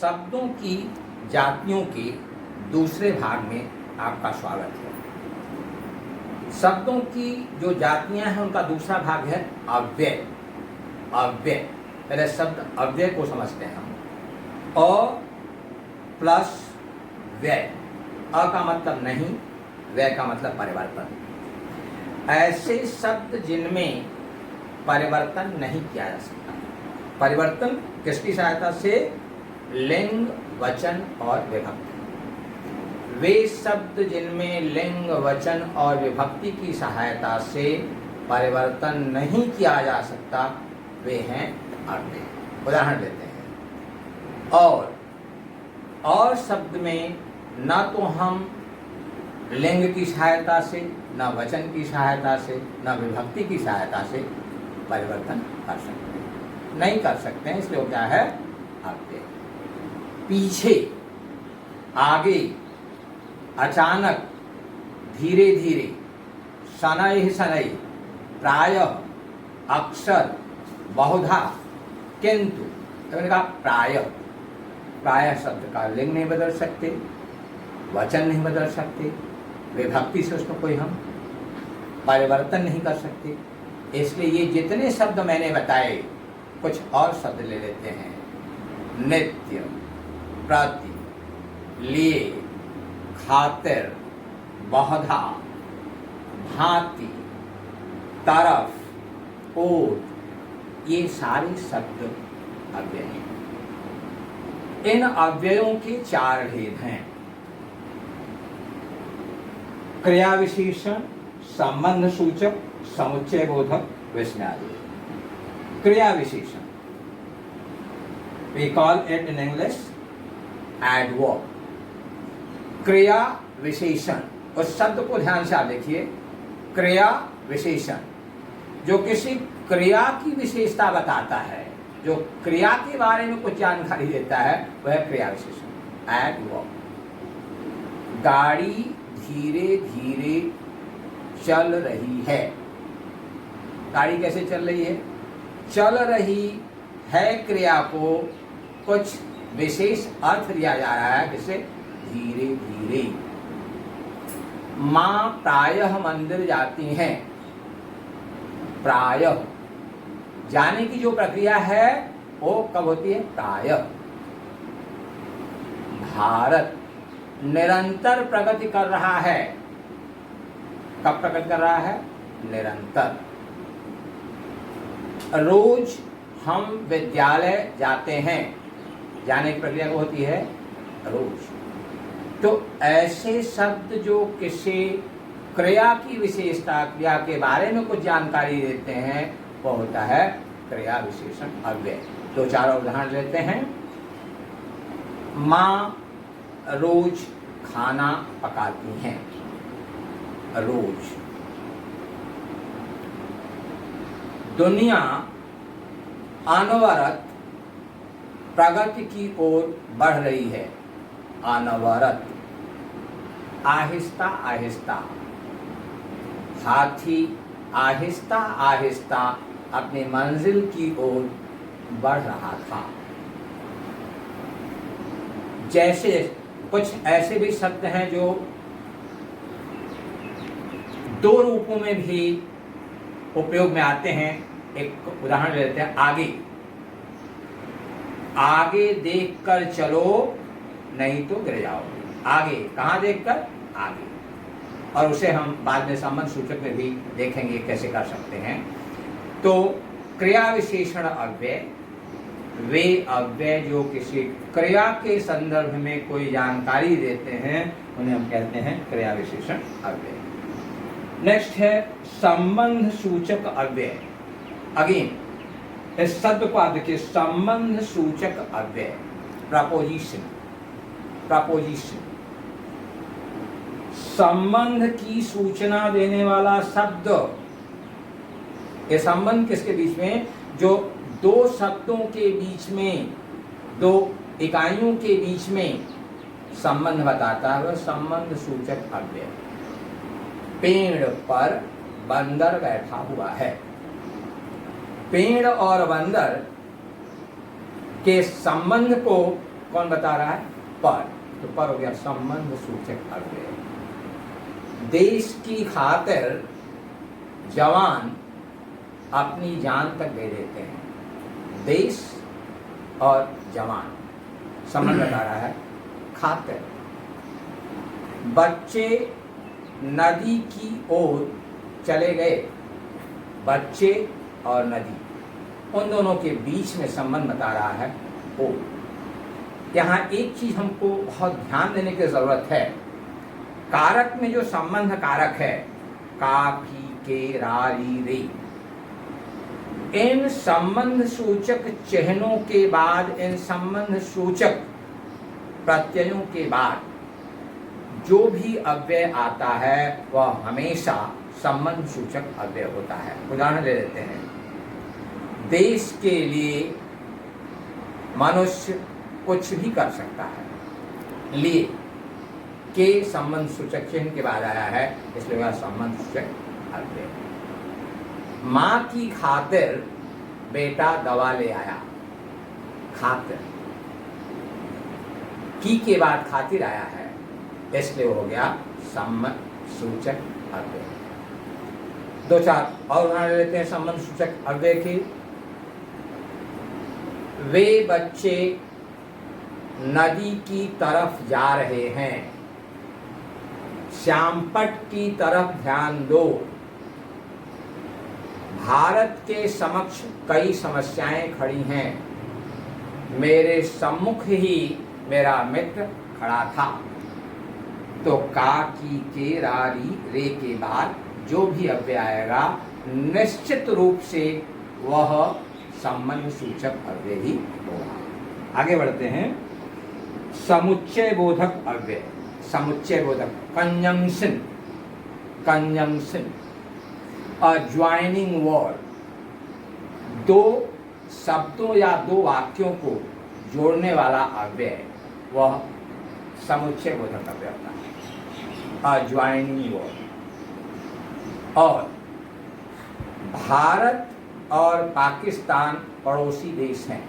शब्दों की जातियों के दूसरे भाग में आपका स्वागत है। शब्दों की जो जातियां हैं उनका दूसरा भाग है अव्यय। अव्यय, पहले शब्द अव्यय को समझते हैं हम। अ प्लस व्यय, अ का मतलब नहीं, व्यय का मतलब परिवर्तन। ऐसे शब्द जिनमें परिवर्तन नहीं किया जा सकता। परिवर्तन किसकी सहायता से? लिंग, वचन और विभक्ति। वे शब्द जिनमें लिंग, वचन और विभक्ति की सहायता से परिवर्तन नहीं किया जा सकता वे हैं अव्यय। उदाहरण लेते हैं। और शब्द में न तो हम लिंग की सहायता से, न वचन की सहायता से, न विभक्ति की सहायता से परिवर्तन कर सकते हैं, नहीं कर सकते हैं, इसलिए क्या है? अव्यय। पीछे, आगे, अचानक, धीरे धीरे, शनैः शनैः, प्रायः, अक्सर, बहुधा, किंतु। मैंने कहा प्रायः। प्रायः शब्द का लिंग नहीं बदल सकते, वचन नहीं बदल सकते, विभक्ति से उसको कोई हम परिवर्तन नहीं कर सकते। इसलिए ये जितने शब्द मैंने बताए, कुछ और शब्द ले लेते हैं। नित्य, प्रति, लिए, खातिर, बहुधा, भांति, तरफ, ओर, ये सारे शब्द अव्यय हैं। इन अव्ययों के चार भेद हैं। क्रिया विशेषण, संबंध सूचक, समुच्चय बोधक, विस्मयादि। क्रिया विशेषण, we call it in English adverb। क्रिया विशेषण, उस शब्द को ध्यान से आप देखिए। क्रिया विशेषण जो किसी क्रिया की विशेषता बताता है, जो क्रिया के बारे में कुछ जानकारी देता है, वह क्रिया विशेषण। एडवर्ब, गाड़ी धीरे धीरे चल रही है। गाड़ी कैसे चल रही है? चल रही है क्रिया को कुछ विशेष अर्थ दिया जा रहा है, जिसे धीरे धीरे। माँ प्रायः मंदिर जाती हैं। प्रायः जाने की जो प्रक्रिया है वो कब होती है? प्रायः। भारत निरंतर प्रगति कर रहा है। कब प्रगति कर रहा है? निरंतर। रोज हम विद्यालय जाते हैं। जाने की प्रक्रिया को होती है रोज। तो ऐसे शब्द जो किसी क्रिया की विशेषता, क्रिया के बारे में कुछ जानकारी देते हैं, वो होता है क्रिया विशेषण अव्यय। दो चार उदाहरण लेते हैं। माँ रोज खाना पकाती हैं। रोज। दुनिया अनवरत प्रगति की ओर बढ़ रही है। अनवरत। आहिस्ता आहिस्ता। हाथी आहिस्ता आहिस्ता अपनी मंजिल की ओर बढ़ रहा था। जैसे कुछ ऐसे भी शब्द हैं जो दो रूपों में भी उपयोग में आते हैं। एक उदाहरण लेते हैं। आगे। आगे देखकर चलो नहीं तो गिर जाओगे। आगे, कहाँ देखकर? आगे। और उसे हम बाद में संबंध सूचक में भी देखेंगे कैसे कर सकते हैं। तो क्रिया विशेषण अव्यय, वे अव्यय जो किसी क्रिया के संदर्भ में कोई जानकारी देते हैं, उन्हें हम कहते हैं क्रिया विशेषण अव्यय। नेक्स्ट है संबंध सूचक अव्यय। अगेन इस शब्द को आप देखिए, संबंध सूचक अव्यय। प्रपोजिशन। प्रपोजिशन संबंध की सूचना देने वाला शब्द। ये संबंध किसके बीच में? जो दो शब्दों के बीच में, दो इकाइयों के बीच में संबंध बताता है, वह संबंध सूचक अव्यय। पेड़ पर बंदर बैठा हुआ है। पेड़ और बंदर के संबंध को कौन बता रहा है? पर। तो पर हो गया संबंध सूचक अव्यय। देश की खातिर जवान अपनी जान तक दे देते हैं। देश और जवान संबंध बता रहा है, खातिर। बच्चे नदी की ओर चले गए। बच्चे और नदी, उन दोनों के बीच में संबंध बता रहा है ओ। यहाँ एक चीज हमको बहुत ध्यान देने की जरूरत है। कारक में जो संबंध कारक है, का, की, के, रा, री, रे, इन संबंध सूचक चिन्हों के बाद, इन संबंध सूचक प्रत्ययों के बाद जो भी अव्यय आता है वह हमेशा संबंध सूचक अव्यय होता है। उदाहरण ले लेते हैं। देश के लिए मनुष्य कुछ भी कर सकता है। लिए के संबंध सूचक चिन्ह के बाद आया है, इसलिए वह संबंध सूचक अव्यय। माँ की खातिर बेटा दवा ले आया। खातिर, की के बाद खातिर आया है, इसलिए हो गया संबंध सूचक अव्यय। दो चार और उदाहरण लेते हैं संबंध सूचक अव्यय के। वे बच्चे नदी की तरफ जा रहे हैं। श्यामपट की तरफ ध्यान दो। भारत के समक्ष कई समस्याएं खड़ी हैं। मेरे सम्मुख ही मेरा मित्र खड़ा था। तो का, की, के, रा, री, रे के बाद जो भी अव्यय आएगा निश्चित रूप से वह संबंध सूचक अव्यय ही होगा। आगे बढ़ते हैं। समुच्चय बोधक अव्यय। समुच्चय बोधक, कंजंक्शन, कंजंक्शन, अ ज्वाइनिंग वर्ड। दो शब्दों या दो वाक्यों को जोड़ने वाला अव्यय वह समुच्चय बोधक अव्यय होता है, अ ज्वाइनिंग वर्ड। और भारत और पाकिस्तान पड़ोसी देश हैं।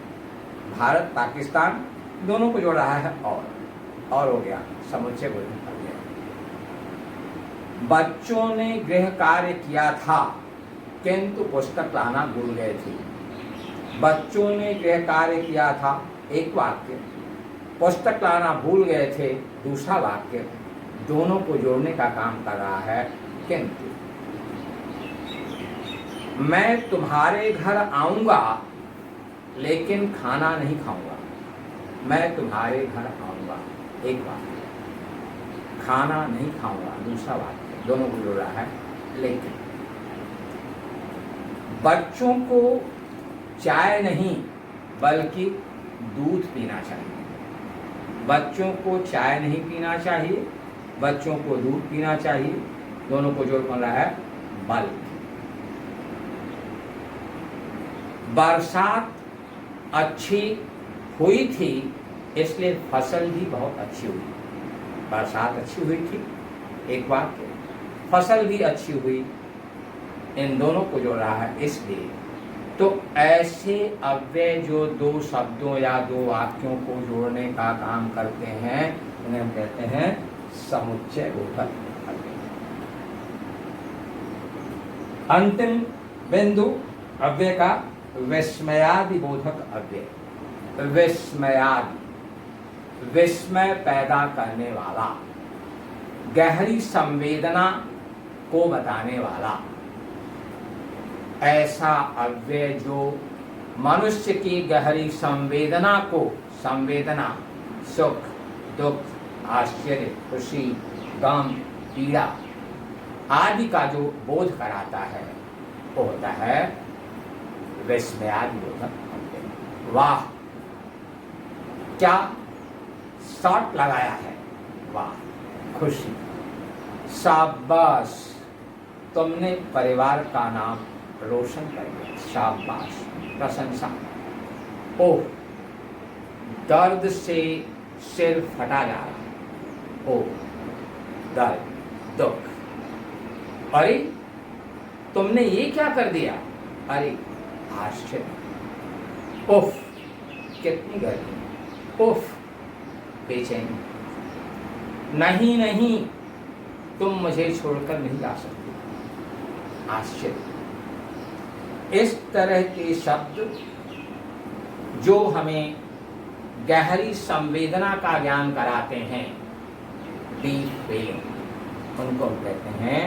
भारत पाकिस्तान दोनों को जोड़ रहा है और हो गया समुच्चय बोधक अव्यय। बच्चों ने गृह कार्य किया था किंतु पुस्तक लाना भूल गए थे। बच्चों ने गृह कार्य किया था एक वाक्य, पुस्तक लाना भूल गए थे दूसरा वाक्य, दोनों को जोड़ने का काम कर रहा है किंतु। मैं तुम्हारे घर आऊंगा लेकिन खाना नहीं खाऊंगा। मैं तुम्हारे घर आऊंगा एक वाक्य, खाना नहीं खाऊंगा दूसरा वाक्य, दोनों को जोड़ रहा है लेकिन। बच्चों को चाय नहीं बल्कि दूध पीना चाहिए। बच्चों को चाय नहीं पीना चाहिए, बच्चों को दूध पीना चाहिए, दोनों को जोड़ बन रहा है बल्कि। बरसात अच्छी हुई थी इसलिए फसल भी बहुत अच्छी हुई। बरसात अच्छी हुई थी एक वाक्य, फसल भी अच्छी हुई, इन दोनों को जोड़ रहा है इसलिए। तो ऐसे अव्यय जो दो शब्दों या दो वाक्यों को जोड़ने का काम करते हैं उन्हें हम कहते हैं समुच्चय बोधक अव्यय। अंतिम बिंदु अव्यय का विस्मयादि बोधक अव्यय। विस्मयादि, विस्मय पैदा करने वाला, गहरी संवेदना को बताने वाला ऐसा अव्यय जो मनुष्य की गहरी संवेदना को, संवेदना सुख दुख आश्चर्य खुशी गम पीड़ा आदि का जो बोध कराता है वो होता है विस्मयादि बोधक अव्यय। वाह क्या शॉट लगाया है, वाह खुशी, शाबाश तुमने परिवार का नाम रोशन कर दिया, शाबाश प्रशंसा। ओह दर्द से सिर फटा जा रहा है, ओह दर्द दुख, अरे तुमने ये क्या कर दिया, अरे आश्चर्य, उफ कितनी गर्मी, उफ बेचैनी, नहीं नहीं तुम मुझे छोड़कर नहीं जा सकते, आश्चर्य। इस तरह के शब्द जो हमें गहरी संवेदना का ज्ञान कराते हैं, डीप फीलिंग, उनको कहते हैं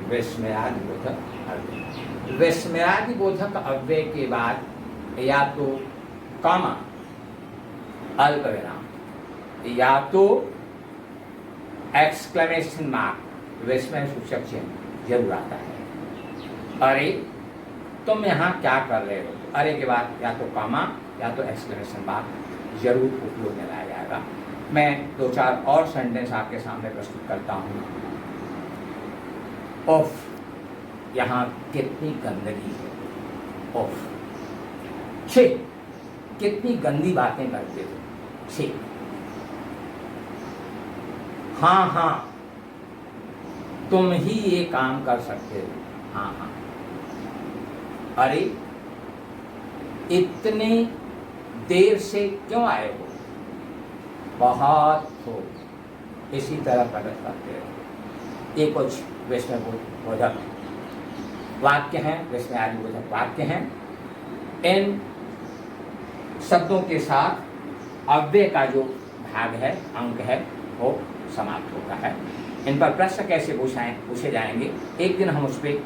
विस्मयादि बोधक अव्यय। विस्मयादि बोधक अव्यय के बाद या तो कॉमा, अल्प विराम, या तो एक्सक्लेमेशन मार्क, विस्मय सूचक चिन्ह जरूर आता है। अरे तुम यहाँ क्या कर रहे हो, अरे के बाद या तो कॉमा या तो एक्सक्लेमेशन मार्क जरूर उपयोग में लाया जाएगा। मैं 2-4 और सेंटेंस आपके सामने प्रस्तुत करता हूँ। ऑफ, यहाँ कितनी गंदगी है, ऑफ। छे, कितनी गंदी बातें करते हो, छे। हाँ हाँ तुम ही ये काम कर सकते हो, हाँ हाँ। अरे इतने देर से क्यों आए हो, बहुत हो। इसी तरह प्रकट करते हो। ये कुछ विस्मय बोधक वाक्य हैं, विस्मयादि बोधक वाक्य हैं। इन शब्दों के साथ अव्यय का जो भाग है, अंक है, वो समाप्त होता है। इन पर प्रश्न कैसे पूछे जाएंगे, एक दिन हम उस पर